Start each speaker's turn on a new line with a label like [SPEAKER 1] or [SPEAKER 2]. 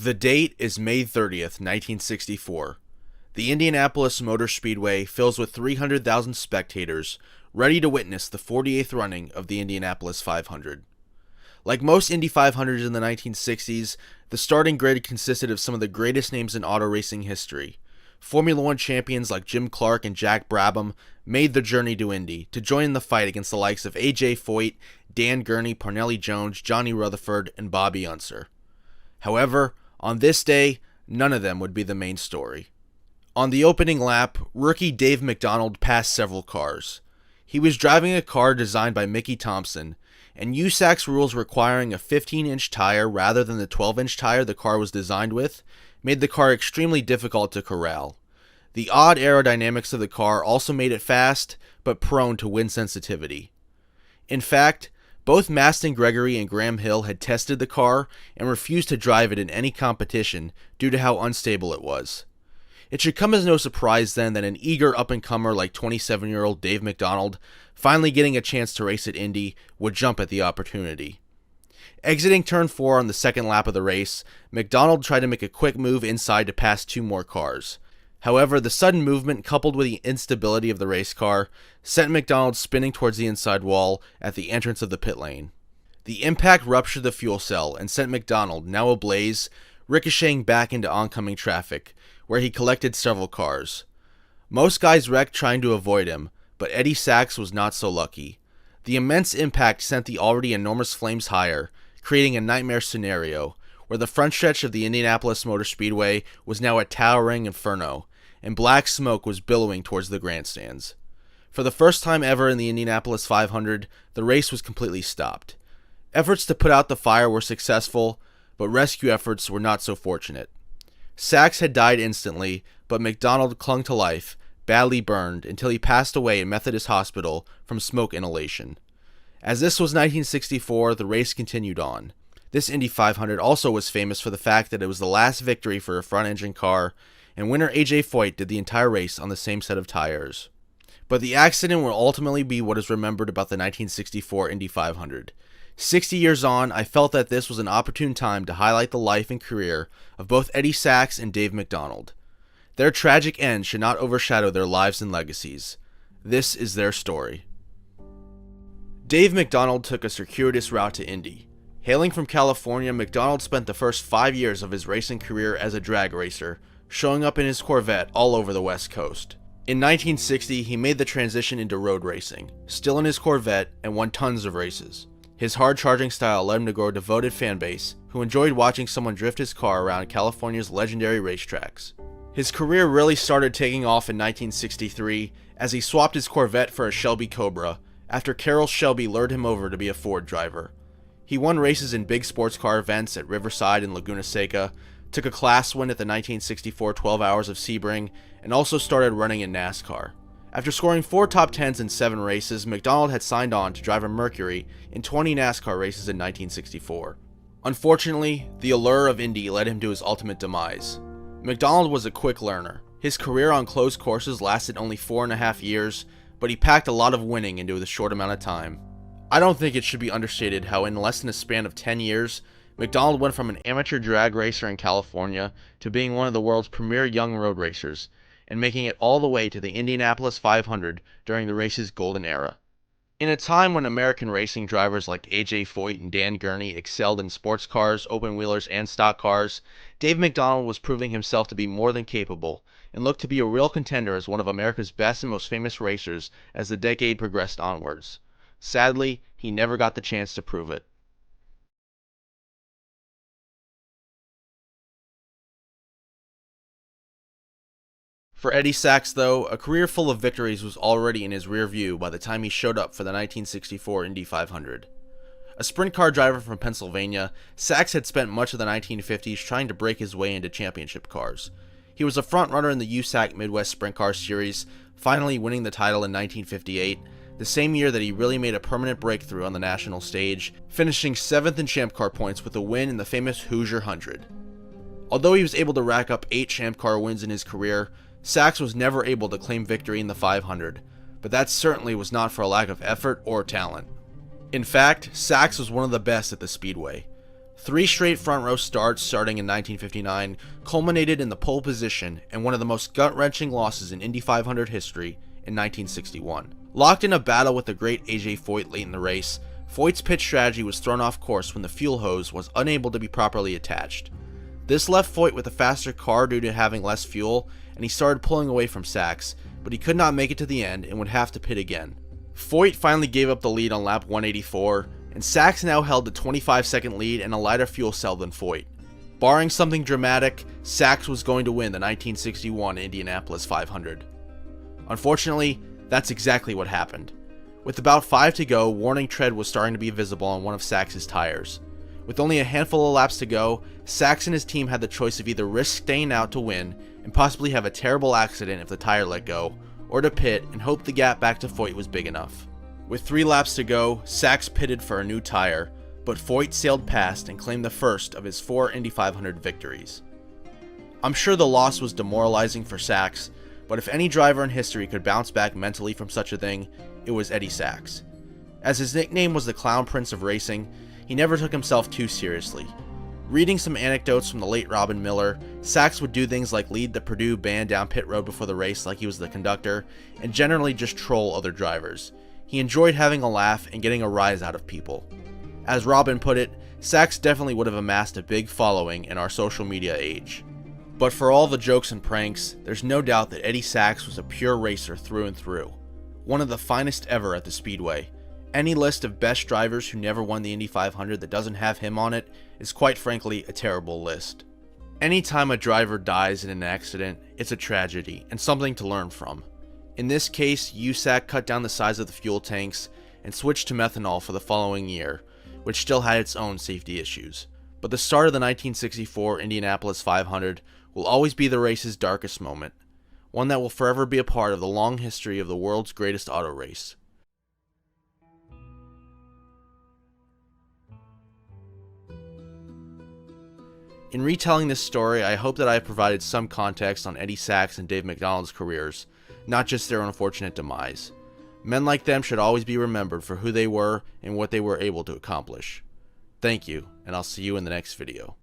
[SPEAKER 1] The date is May 30th, 1964. The Indianapolis Motor Speedway fills with 300,000 spectators ready to witness the 48th running of the Indianapolis 500. Like most Indy 500s in the 1960s, the starting grid consisted of some of the greatest names in auto racing history. Formula One champions like Jim Clark and Jack Brabham made the journey to Indy to join in the fight against the likes of A.J. Foyt, Dan Gurney, Parnelli Jones, Johnny Rutherford, and Bobby Unser. However, on this day, none of them would be the main story. On the opening lap, rookie Dave MacDonald passed several cars. He was driving a car designed by Mickey Thompson, and Sachs rules requiring a 15-inch tire rather than the 12-inch tire the car was designed with made the car extremely difficult to corral. The odd aerodynamics of the car also made it fast, but prone to wind sensitivity. In fact, both Maston Gregory and Graham Hill had tested the car and refused to drive it in any competition due to how unstable it was. It should come as no surprise then that an eager up-and-comer like 27-year-old Dave MacDonald, finally getting a chance to race at Indy, would jump at the opportunity. Exiting turn 4 on the second lap of the race, MacDonald tried to make a quick move inside to pass two more cars. However, the sudden movement coupled with the instability of the race car sent MacDonald spinning towards the inside wall at the entrance of the pit lane. The impact ruptured the fuel cell and sent MacDonald, now ablaze, ricocheting back into oncoming traffic, where he collected several cars. Most guys wrecked trying to avoid him, but Eddie Sachs was not so lucky. The immense impact sent the already enormous flames higher, creating a nightmare scenario, where the front stretch of the Indianapolis Motor Speedway was now a towering inferno, and black smoke was billowing towards the grandstands. For the first time ever in the Indianapolis 500, the race was completely stopped. Efforts to put out the fire were successful, but rescue efforts were not so fortunate. Sachs had died instantly, but MacDonald clung to life, badly burned, until he passed away in Methodist Hospital from smoke inhalation. As this was 1964, the race continued on. This Indy 500 also was famous for the fact that it was the last victory for a front-engine car, and winner A.J. Foyt did the entire race on the same set of tires. But the accident will ultimately be what is remembered about the 1964 Indy 500. 60 years on, I felt that this was an opportune time to highlight the life and career of both Eddie Sachs and Dave MacDonald. Their tragic end should not overshadow their lives and legacies. This is their story. Dave MacDonald took a circuitous route to Indy. Hailing from California, MacDonald spent the first 5 years of his racing career as a drag racer, showing up in his Corvette all over the West Coast. In 1960, he made the transition into road racing, still in his Corvette, and won tons of races. His hard-charging style led him to grow a devoted fan base, who enjoyed watching someone drift his car around California's legendary racetracks. His career really started taking off in 1963, as he swapped his Corvette for a Shelby Cobra, after Carroll Shelby lured him over to be a Ford driver. He won races in big sports car events at Riverside and Laguna Seca, took a class win at the 1964 12 Hours of Sebring, and also started running in NASCAR. After scoring 4 top 10s in 7 races, MacDonald had signed on to drive a Mercury in 20 NASCAR races in 1964. Unfortunately, the allure of Indy led him to his ultimate demise. MacDonald was a quick learner. His career on closed courses lasted only 4.5 years, but he packed a lot of winning into a short amount of time. I don't think it should be understated how in less than a span of 10 years, MacDonald went from an amateur drag racer in California to being one of the world's premier young road racers, and making it all the way to the Indianapolis 500 during the race's golden era. In a time when American racing drivers like A.J. Foyt and Dan Gurney excelled in sports cars, open-wheelers, and stock cars, Dave MacDonald was proving himself to be more than capable, and looked to be a real contender as one of America's best and most famous racers as the decade progressed onwards. Sadly, he never got the chance to prove it. For Eddie Sachs, though, a career full of victories was already in his rear view by the time he showed up for the 1964 Indy 500. A sprint car driver from Pennsylvania, Sachs had spent much of the 1950s trying to break his way into championship cars. He was a front-runner in the USAC Midwest Sprint Car Series, finally winning the title in 1958, the same year that he really made a permanent breakthrough on the national stage, finishing 7th in Champ Car points with a win in the famous Hoosier 100. Although he was able to rack up 8 Champ Car wins in his career, Sachs was never able to claim victory in the 500, but that certainly was not for a lack of effort or talent. In fact, Sachs was one of the best at the Speedway. 3 straight front row starts starting in 1959 culminated in the pole position and one of the most gut-wrenching losses in Indy 500 history in 1961. Locked in a battle with the great A.J. Foyt late in the race, Foyt's pit strategy was thrown off course when the fuel hose was unable to be properly attached. This left Foyt with a faster car due to having less fuel, and he started pulling away from Sachs, but he could not make it to the end and would have to pit again. Foyt finally gave up the lead on lap 184, and Sachs now held the 25-second lead and a lighter fuel cell than Foyt. Barring something dramatic, Sachs was going to win the 1961 Indianapolis 500. Unfortunately, that's exactly what happened. With about 5 to go, warning tread was starting to be visible on one of Sachs's tires. With only a handful of laps to go, Sachs and his team had the choice of either risk staying out to win and possibly have a terrible accident if the tire let go, or to pit and hope the gap back to Foyt was big enough. With 3 laps to go, Sachs pitted for a new tire, but Foyt sailed past and claimed the first of his 4 Indy 500 victories. I'm sure the loss was demoralizing for Sachs, but if any driver in history could bounce back mentally from such a thing, it was Eddie Sachs. As his nickname was the Clown Prince of Racing, he never took himself too seriously. Reading some anecdotes from the late Robin Miller, Sachs would do things like lead the Purdue band down pit road before the race like he was the conductor, and generally just troll other drivers. He enjoyed having a laugh and getting a rise out of people. As Robin put it, Sachs definitely would have amassed a big following in our social media age. But for all the jokes and pranks, there's no doubt that Eddie Sachs was a pure racer through and through. One of the finest ever at the Speedway. Any list of best drivers who never won the Indy 500 that doesn't have him on it is quite frankly a terrible list. Anytime a driver dies in an accident, it's a tragedy and something to learn from. In this case, USAC cut down the size of the fuel tanks and switched to methanol for the following year, which still had its own safety issues. But the start of the 1964 Indianapolis 500 will always be the race's darkest moment, one that will forever be a part of the long history of the world's greatest auto race. In retelling this story, I hope that I have provided some context on Eddie Sachs and Dave MacDonald's careers, not just their unfortunate demise. Men like them should always be remembered for who they were and what they were able to accomplish. Thank you, and I'll see you in the next video.